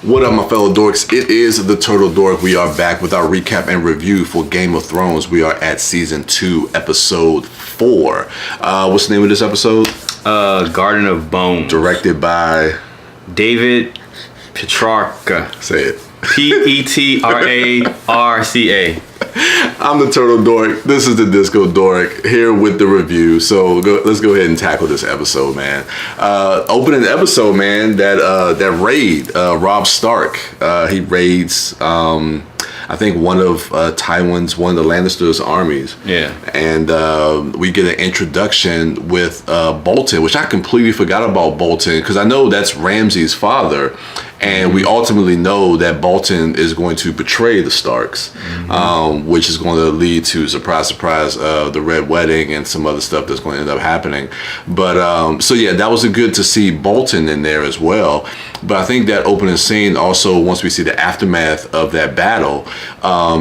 What up, my fellow dorks? It is the Turtle Dork. We are back with our recap and review for Game of Thrones. We are at season 2, episode 4. What's the name of this episode? Garden of Bones. Directed by David Petrarca. Say it. Petrarca. I'm the Turtle Dork. This is the Disco Dork here with the review. So let's go ahead and tackle this episode, man. Opening the episode, man. That raid. Robb Stark. He raids. I think one of Tywin's, one of the Lannisters' armies. Yeah. And we get an introduction with Bolton, which I completely forgot about Bolton because I know that's Ramsay's father. And we ultimately know that Bolton is going to betray the Starks, which is going to lead to, surprise, surprise, the Red Wedding and some other stuff that's going to end up happening. But so yeah, that was good to see Bolton in there as well. But I think that opening scene also, once we see the aftermath of that battle,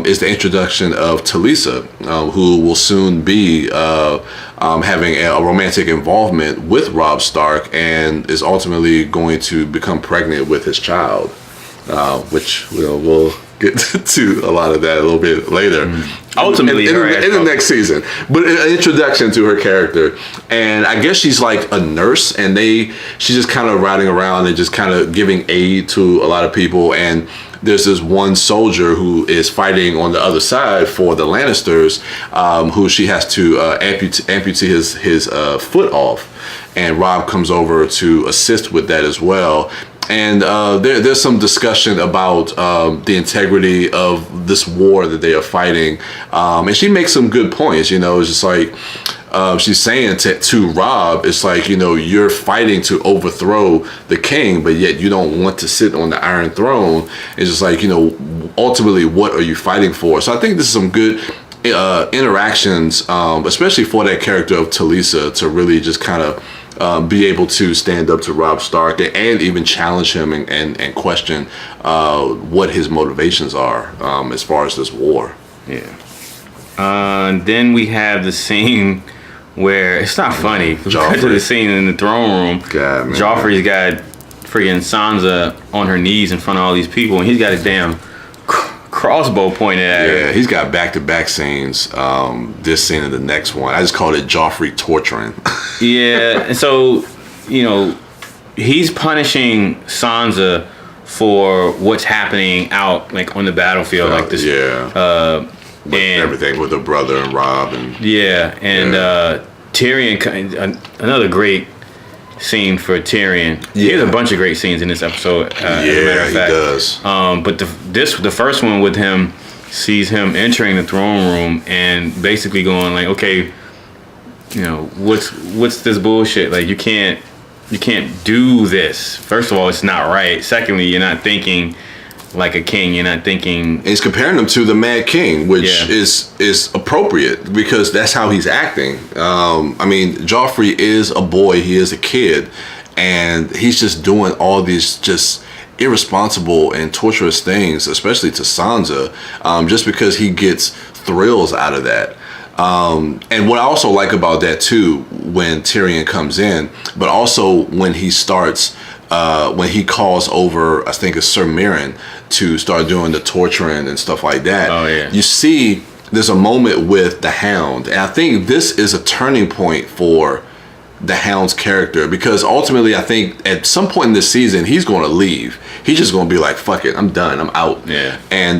is the introduction of Talisa, who will soon be having a romantic involvement with Robb Stark and is ultimately going to become pregnant with his child, which we'll get to a lot of that a little bit later. Ultimately, in the next season. But an introduction to her character, and I guess she's like a nurse, and she's just kind of riding around and just kind of giving aid to a lot of people. And there's this one soldier who is fighting on the other side for the Lannisters, who she has to amputate his foot off, and Robb comes over to assist with that as well. And there's some discussion about the integrity of this war that they are fighting, and she makes some good points. It's just like she's saying to Robb, it's like, you're fighting to overthrow the king, but yet you don't want to sit on the Iron Throne. It's just like, ultimately, what are you fighting for? So I think this is some good interactions, especially for that character of Talisa, to really just kind of be able to stand up to Robb Stark and even challenge him and question what his motivations are as far as this war. Yeah. Then we have the scene where it's not funny. We cut to the scene in the throne room. God, man. Joffrey's got freaking Sansa on her knees in front of all these people, and he's got his damn crossbow pointed at her. Yeah, he's got back-to-back scenes. This scene and the next one. I just called it Joffrey torturing. Yeah, and so, he's punishing Sansa for what's happening out, like, on the battlefield, like this. Yeah. And everything with her brother and Robb and Tyrion, another great scene for Tyrion. Yeah. He has a bunch of great scenes in this episode. As a matter of fact. He does. But the first one with him sees him entering the throne room and basically going like, okay, what's this bullshit? Like, you can't do this. First of all, it's not right. Secondly, you're not thinking like a king. You're not thinking. And he's comparing him to the Mad King, which is appropriate because that's how he's acting. Joffrey is a boy. He is a kid, and he's just doing all these just irresponsible and torturous things, especially to Sansa, just because he gets thrills out of that. And what I also like about that too, when Tyrion comes in, but also when he starts, when he calls over, I think it's Sir Mirren, to start doing the torturing and stuff like that. Oh yeah. You see, there's a moment with the Hound, and I think this is a turning point for the Hound's character, because ultimately I think at some point in this season he's going to leave. He's just going to be like, fuck it, I'm done, I'm out. Yeah. And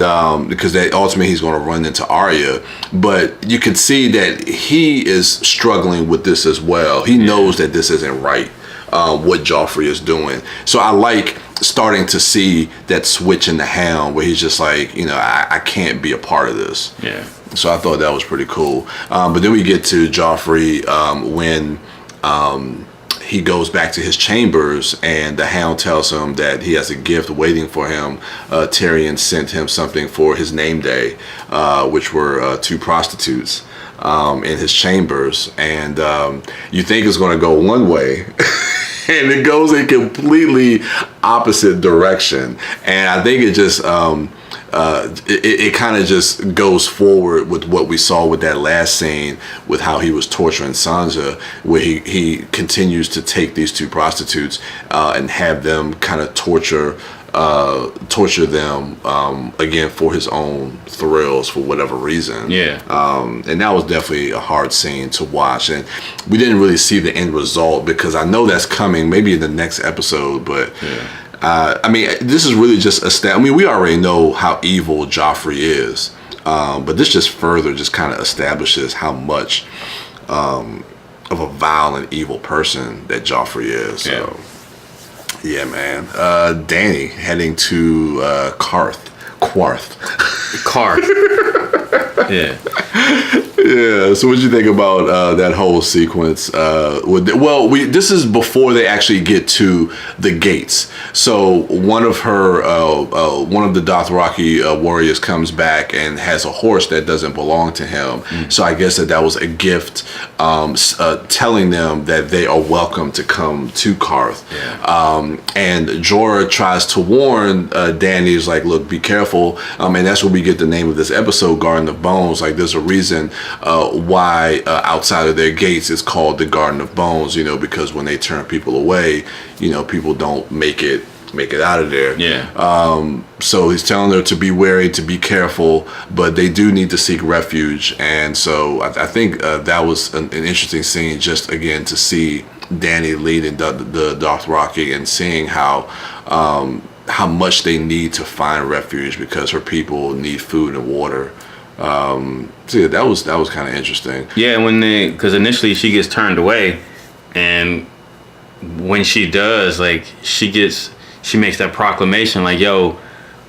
because ultimately he's going to run into Arya, but you can see that he is struggling with this as well. He knows that this isn't right, what Joffrey is doing. So I like starting to see that switch in the Hound where he's just like, I can't be a part of this. Yeah. So I thought that was pretty cool. But then we get to Joffrey when he goes back to his chambers, and the Hound tells him that he has a gift waiting for him. Tyrion sent him something for his name day, which were 2 prostitutes in his chambers. And you think it's going to go one way, and it goes in completely opposite direction. And I think it just it kind of just goes forward with what we saw with that last scene with how he was torturing Sansa, where he continues to take these 2 prostitutes and have them kind of torture torture them again for his own thrills for whatever reason. Yeah. And that was definitely a hard scene to watch, and we didn't really see the end result because I know that's coming maybe in the next episode, but. Yeah. I mean, this is really just we already know how evil Joffrey is, but this just further just kind of establishes how much of a violent, evil person that Joffrey is. So, yeah, man. Dany heading to Qarth. Yeah. Yeah. So, what did you think about that whole sequence? This is before they actually get to the gates. So one of the Dothraki warriors comes back and has a horse that doesn't belong to him. So I guess that was a gift, telling them that they are welcome to come to Qarth. Yeah. And Jorah tries to warn Dany. He's like, look, be careful. And that's where we get the name of this episode, Garden of Bones. Like, there's a reason why outside of their gates it's called the Garden of Bones, because when they turn people away, people don't make it out of there. Yeah. So he's telling her to be wary, to be careful, but they do need to seek refuge. And so I think that was an interesting scene, just again to see Dany leading the Dothraki and seeing how much they need to find refuge because her people need food and water. So yeah, that was kind of interesting. Yeah, because initially she gets turned away, and when she does, like she makes that proclamation, like, yo,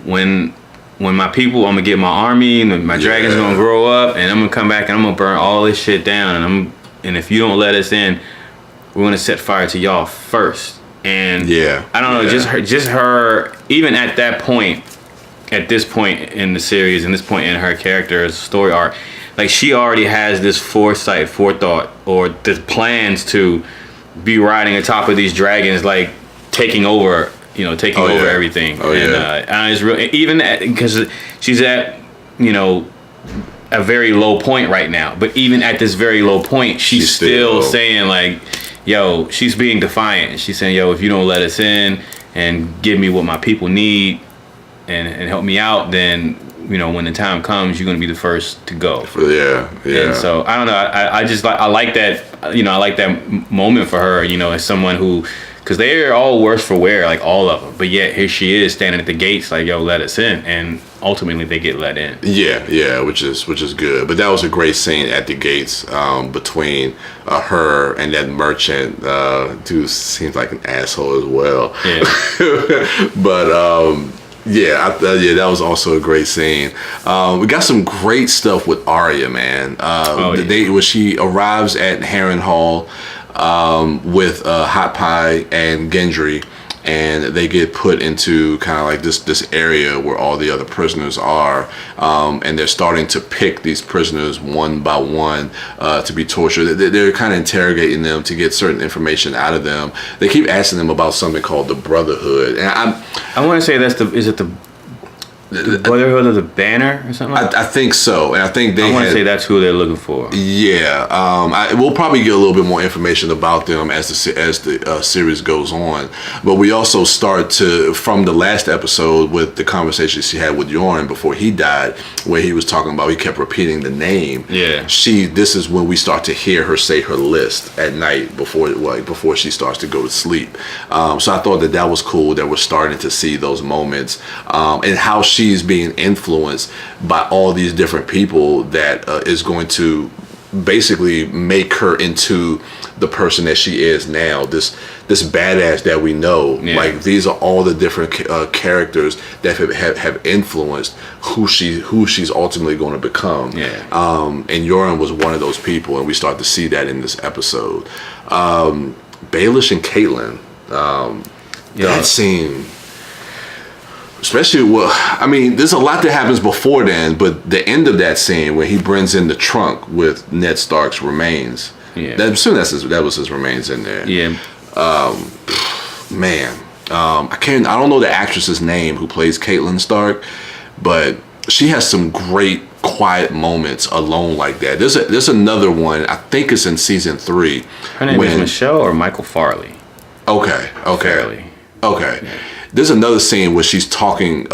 when my people, I'm gonna get my army and my dragon's gonna grow up, and I'm gonna come back and I'm gonna burn all this shit down, and if you don't let us in, we're gonna set fire to y'all first. And I don't know, just her, even at that point. At this point in the series, and this point in her character's story arc, like she already has this forethought, or the plans to be riding atop of these dragons, like taking over, over everything. And it's real, even because she's at, a very low point right now. But even at this very low point, she's still saying like, yo, she's being defiant. She's saying, yo, if you don't let us in and give me what my people need. And help me out, then when the time comes, you're gonna be the first to go. Yeah. And so I don't know. I like that. I like that moment for her. As someone who, because they're all worse for wear, like all of them. But yet here she is standing at the gates, like, yo, let us in. And ultimately they get let in. Yeah, which is good. But that was a great scene at the gates between her and that merchant. Dude seems like an asshole as well. Yeah. But. That was also a great scene. We got some great stuff with Arya, man. The day when she arrives at Harrenhal with Hot Pie and Gendry, and they get put into kind of like this area where all the other prisoners are, and they're starting to pick these prisoners one by one to be tortured. They're kind of interrogating them to get certain information out of them. They keep asking them about something called the Brotherhood, and I want to say is it the Brotherhood of the Banner or something like that? I think so, and I think I want to say that's who they're looking for. Yeah, we'll probably get a little bit more information about them as the series goes on. But we also start from the last episode with the conversation she had with Yoren before he died, where he was talking about, he kept repeating the name. Yeah. This is when we start to hear her say her list at night before she starts to go to sleep. So I thought that was cool that we're starting to see those moments, and how she's being influenced by all these different people that is going to basically make her into the person that she is now, this badass that we know. Like, these are all the different characters that have influenced who she's ultimately going to become. And Yoren was one of those people, and we start to see that in this episode. Baelish and Caitlyn, that scene, especially, there's a lot that happens before then, but the end of that scene where he brings in the trunk with Ned Stark's remains. Yeah. I'm assuming that was his remains in there. Yeah. Man. I don't know the actress's name who plays Caitlyn Stark, but she has some great quiet moments alone like that. There's another one, I think it's in season 3. Her name is Michelle or Michael Farley. Okay. Farley. Okay. there's another scene where she's talking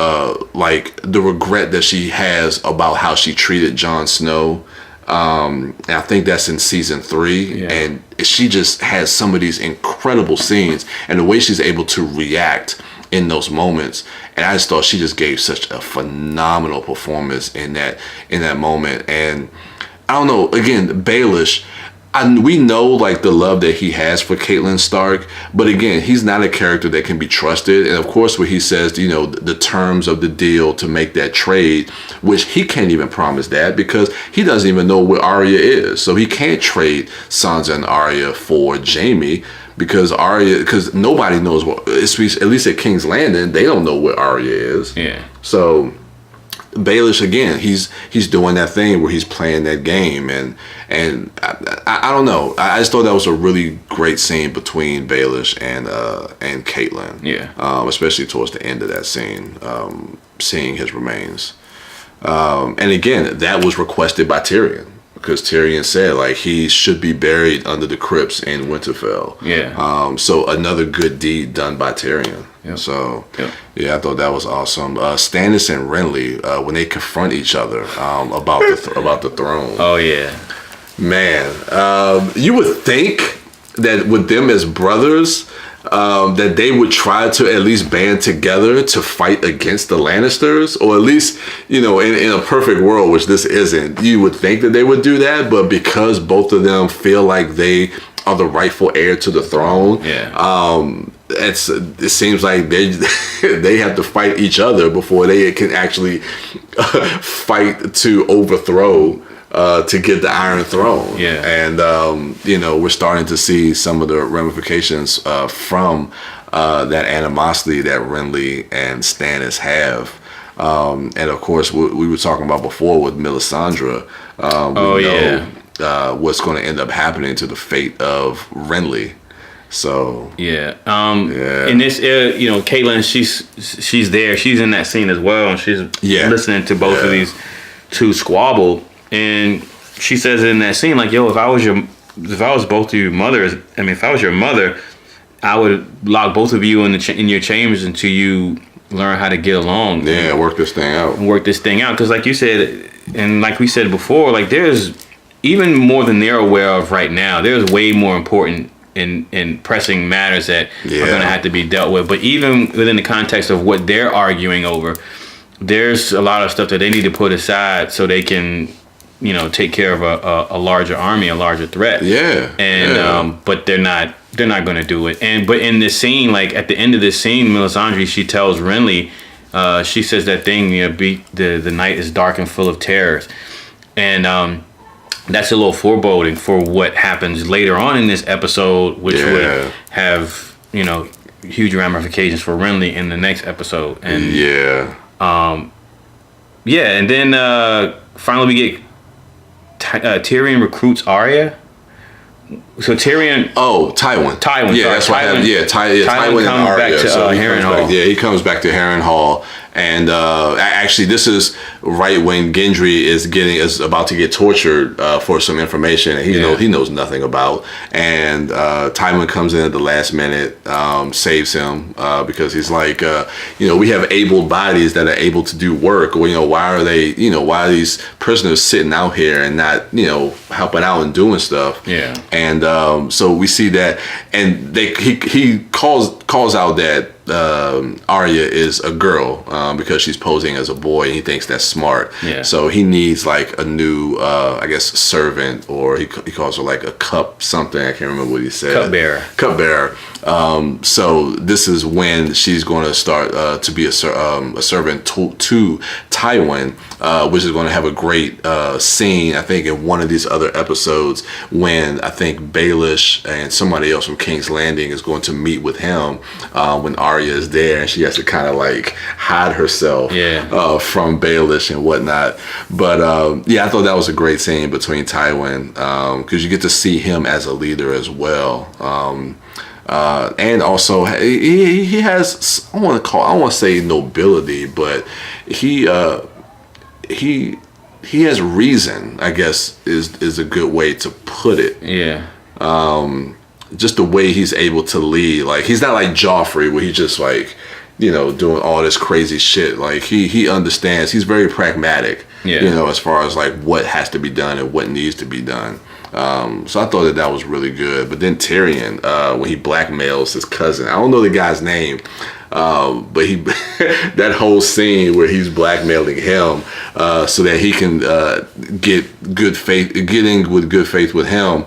like the regret that she has about how she treated Jon Snow. And I think that's in season 3, and she just has some of these incredible scenes, and the way she's able to react in those moments. And I just thought she just gave such a phenomenal performance in that moment. And I don't know, again, Baelish, we know like the love that he has for Catelyn Stark, but again, he's not a character that can be trusted. And of course, when he says, you know, the terms of the deal to make that trade, which he can't even promise that because he doesn't even know where Arya is. So he can't trade Sansa and Arya for Jaime because nobody knows what, at least at King's Landing, they don't know where Arya is. Yeah. So Baelish, again, he's doing that thing where he's playing that game, and I don't know. I just thought that was a really great scene between Baelish and Catelyn. Yeah. Especially towards the end of that scene, seeing his remains. And again, that was requested by Tyrion because Tyrion said like he should be buried under the crypts in Winterfell. Yeah. So another good deed done by Tyrion. Yep. So, Yep. yeah, I thought that was awesome. Stannis and Renly, when they confront each other about the throne. Oh yeah, man, you would think that with them as brothers, that they would try to at least band together to fight against the Lannisters, or at least, you know, in a perfect world, which this isn't, you would think that they would do that, but because both of them feel like they are the rightful heir to the throne, it seems like they have to fight each other before they can actually fight to overthrow to get the Iron Throne. Yeah. And you know, we're starting to see some of the ramifications from that animosity that Renly and Stannis have. And of course, we were talking about before with Melisandre. What's going to end up happening to the fate of Renly. So in this, you know, Catelyn, she's there, she's in that scene as well, and she's listening to both of these two squabble, and she says in that scene, like, yo, if I was both of your mothers, I mean, if I was your mother, I would lock both of you in your chambers until you learn how to get along. Yeah, work this thing out. Because like you said, and like we said before, like there's even more than they're aware of right now. There's way more important in pressing matters that are going to have to be dealt with. But even within the context of what they're arguing over, there's a lot of stuff that they need to put aside so they can, you know, take care of a larger army, a larger threat. Yeah. And but they're not going to do it. But in this scene, like at the end of this scene, Melisandre, she tells Renly, she says that thing, you know, the night is dark and full of terrors, and that's a little foreboding for what happens later on in this episode, which would have, you know, huge ramifications for Renly in the next episode. And and then finally we get Tyrion recruits Arya. So Tyrion. Oh, Tywin. Yeah, that's what happened. Yeah, Tywin and Arya. Back to Harrenhal. He comes back to Harrenhal, and actually, this is right when Gendry is about to get tortured for some information that he knows nothing about, and Tywin comes in at the last minute, saves him because he's like, you know, we have able bodies that are able to do work. Well, you know, why are these prisoners sitting out here and not, you know, helping out and doing stuff? Yeah. And so we see that, and he calls out that Arya is a girl because she's posing as a boy, and he thinks that's smart. Yeah. So he needs like a new, I guess, servant, or he calls her like a cup something. I can't remember what he said. Cupbearer. So this is when she's going to start to be a servant to Tywin, which is going to have a great scene, I think, in one of these other episodes when I think Baelish and somebody else from King's Landing is going to meet with him when Arya is there, and she has to kind of like hide herself from Baelish and whatnot. But I thought that was a great scene between Tywin because you get to see him as a leader as well. And also he has, I don't want to say nobility, but he has reason, I guess is a good way to put it. Yeah. Just the way he's able to lead, like he's not like Joffrey where he's just like, doing all this crazy shit. Like he understands. He's very pragmatic. Yeah. As far as like what has to be done and what needs to be done. So I thought that was really good. But then Tyrion, when he blackmails his cousin, I don't know the guy's name, but he that whole scene where he's blackmailing him so that he can get in with good faith with him,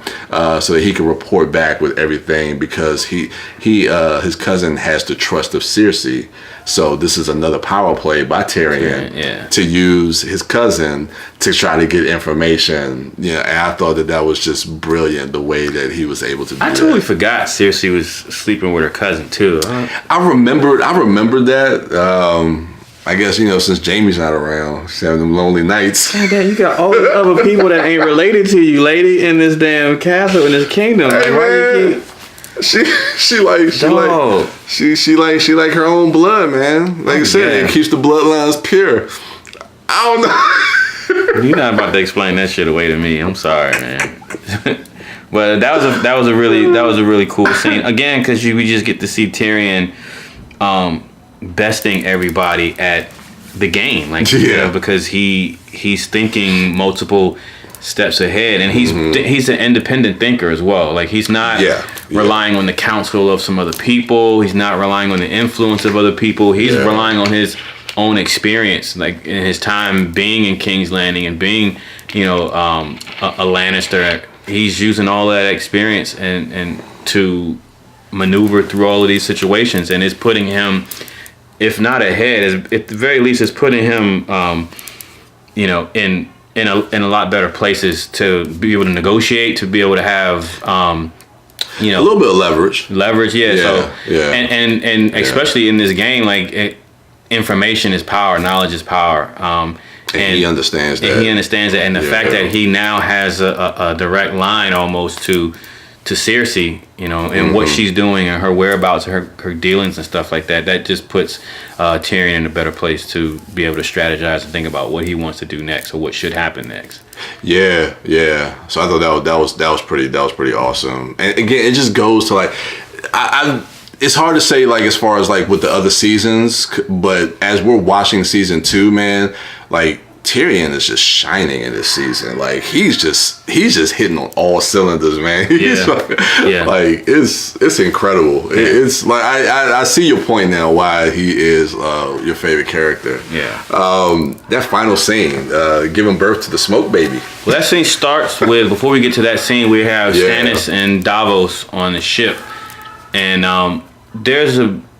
so that he can report back with everything, because his cousin has the trust of Cersei. So this is another power play by Tyrion to use his cousin to try to get information. And I thought that was just brilliant, the way that he was able to do that. I totally forgot Cersei was sleeping with her cousin too. I remembered that. I guess, since Jamie's not around, she's having them lonely nights. God damn, you got all these other people that ain't related to you, lady, in this damn castle, in this kingdom. Hey, like, why you man. She like her own blood, man. Like I said, it keeps the bloodlines pure. I don't know. You're not about to explain that shit away to me. I'm sorry, man. But that was a really cool scene. Again, because we just get to see Tyrion besting everybody at the game, like because he's thinking multiple steps ahead, and he's an independent thinker as well. Like he's not relying on the counsel of some other people. He's not relying on the influence of other people. He's relying on his own experience, like in his time being in King's Landing and being, a Lannister. He's using all that experience and to maneuver through all of these situations, and it's putting him, if not ahead, at the very least, it's putting him, in a lot better places to be able to negotiate, to be able to have, a little bit of leverage. And especially in this game, like information is power, knowledge is power. And he understands that. And the fact that he now has a direct line almost to Cersei, and what she's doing and her whereabouts, her dealings and stuff like that, that just puts Tyrion in a better place to be able to strategize and think about what he wants to do next or what should happen next. Yeah. So I thought that was pretty awesome. And again, it just goes to like, it's hard to say like as far as like with the other seasons, but as we're watching season 2, man, like Tyrion is just shining in this season. Like he's just hitting on all cylinders, man. Like it's incredible. It's like I see your point now why he is your favorite character. That final scene, giving birth to the smoke baby. Well, that scene starts with, before we get to that scene, we have Stannis and Davos on the ship, and there's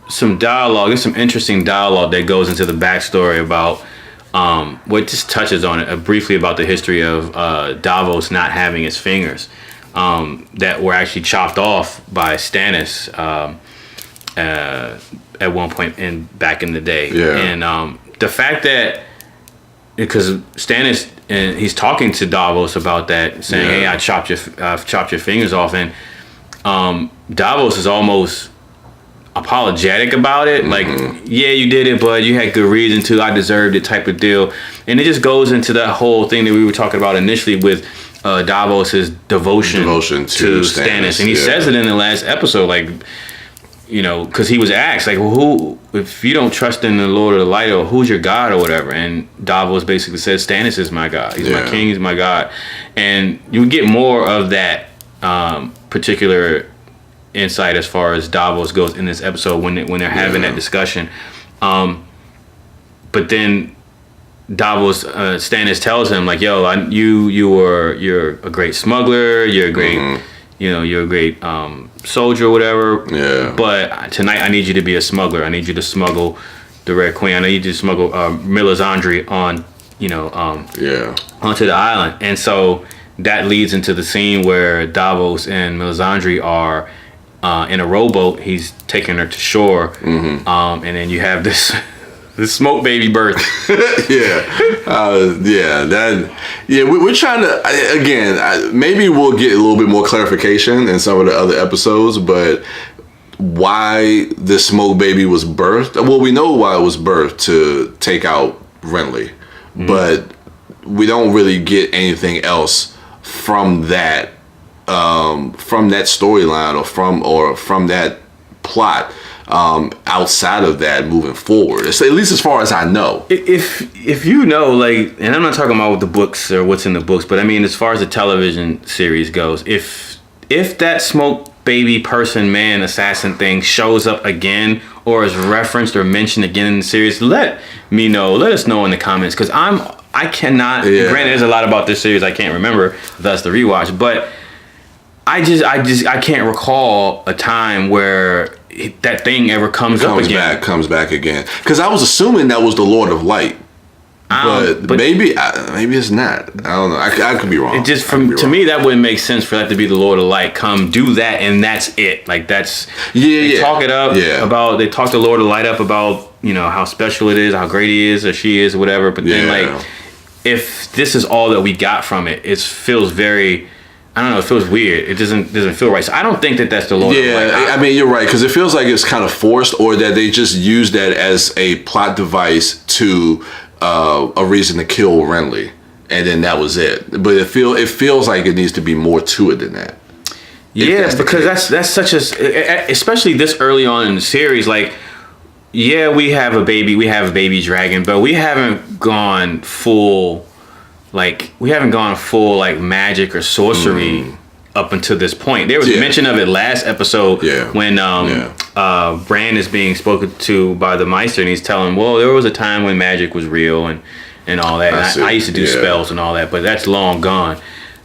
some dialogue. There's some interesting dialogue that goes into the backstory about. What just touches on it briefly about the history of Davos not having his fingers that were actually chopped off by Stannis at one point back in the day. And the fact that, because Stannis, and he's talking to Davos about that, saying, "Hey, I've chopped your fingers off," and Davos is almost apologetic about it, like, yeah, you did it, but you had good reason to, I deserved it, type of deal. And it just goes into that whole thing that we were talking about initially with Davos's devotion to Stannis. And he says it in the last episode, like, because he was asked, like, well, who, if you don't trust in the Lord of the Light, or who's your God or whatever, and Davos basically says, Stannis is my God, he's my king, he's my God. And you get more of that particular insight as far as Davos goes in this episode when they're having that discussion. But then Davos, Stannis tells him, like, yo, you're a great smuggler, you're a great you're a great soldier or whatever, but tonight I need you to be a smuggler. I need you to smuggle the Red Queen. I need you to smuggle Melisandre on onto the island. And so that leads into the scene where Davos and Melisandre are in a rowboat. He's taking her to shore, and then you have this smoke baby birth. We're trying to, again, maybe we'll get a little bit more clarification in some of the other episodes, but why the smoke baby was birthed, well, we know why it was birthed, to take out Renly, but we don't really get anything else from that storyline or from that plot outside of that moving forward. At least as far as I know. If you know, like, and I'm not talking about the books or what's in the books, but I mean, as far as the television series goes, if that smoke baby person man assassin thing shows up again or is referenced or mentioned again in the series, let us know in the comments, because I cannot, granted there's a lot about this series I can't remember, thus the rewatch, but I can't recall a time where that thing ever comes up again. Comes back again. Because I was assuming that was the Lord of Light. But maybe it's not. I don't know. I could be wrong. It just to me that wouldn't make sense for that to be the Lord of Light. Come do that and that's it. Like that's talk it up about. They talk the Lord of Light up about how special it is, how great he is or she is or whatever. But then like if this is all that we got from it, it feels very. I don't know. It feels weird. It doesn't feel right. So I don't think that that's the Lord of Light. I mean, you're right, because it feels like it's kind of forced, or that they just use that as a plot device to a reason to kill Renly, and then that was it. But it feels like it needs to be more to it than that. Yeah, because that's such a, especially this early on in the series. Like, yeah, we have a baby dragon, but we haven't gone full. Like, we haven't gone full, like, magic or sorcery up until this point. There was mention of it last episode when Bran is being spoken to by the Meister, and he's telling, well, there was a time when magic was real and all that. I used to do spells and all that, but that's long gone.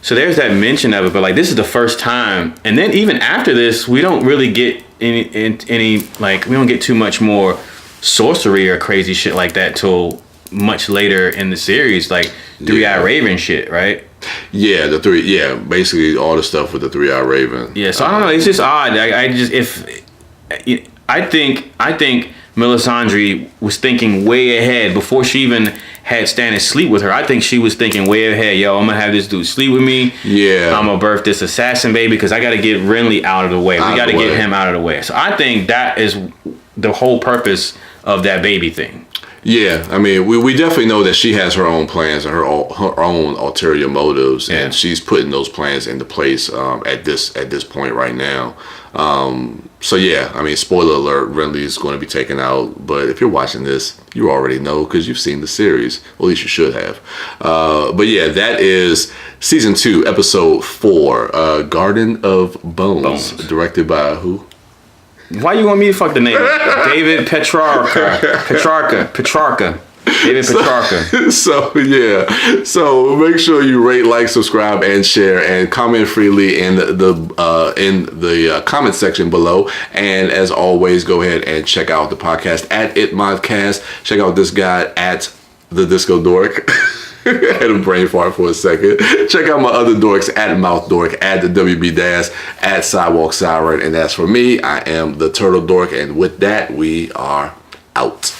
So there's that mention of it, but, like, this is the first time. And then even after this, we don't really get any like, we don't get too much more sorcery or crazy shit like that till much later in the series, like Three-Eyed Raven shit, right? Yeah, basically all the stuff with the Three-Eyed Raven. Yeah, so I don't know, it's just odd. I think Melisandre was thinking way ahead before she even had Stannis sleep with her. I think she was thinking way ahead. Yo, I'm gonna have this dude sleep with me. Yeah, I'm gonna birth this assassin baby because I gotta get Renly out of the way. We gotta get him out of the way. So I think that is the whole purpose of that baby thing. Yeah, I mean, we definitely know that she has her own plans and her own ulterior motives, and she's putting those plans into place at this point right now. So yeah, I mean, spoiler alert: Renly's going to be taken out. But if you're watching this, you already know because you've seen the series. Well, at least you should have. But yeah, that is season 2, episode 4, Garden of Bones, directed by who? Why you want me to fuck the name? David Petrarca. David Petrarca. So make sure you rate, like, subscribe, and share, and comment freely in the comment section below. And as always, go ahead and check out the podcast at ItModcast. Check out this guy at TheDiscoDork. I had a brain fart for a second. Check out my other dorks at MouthDork, at the WB Dash, at Sidewalk Siren. And as for me, I am the Turtle Dork. And with that, we are out.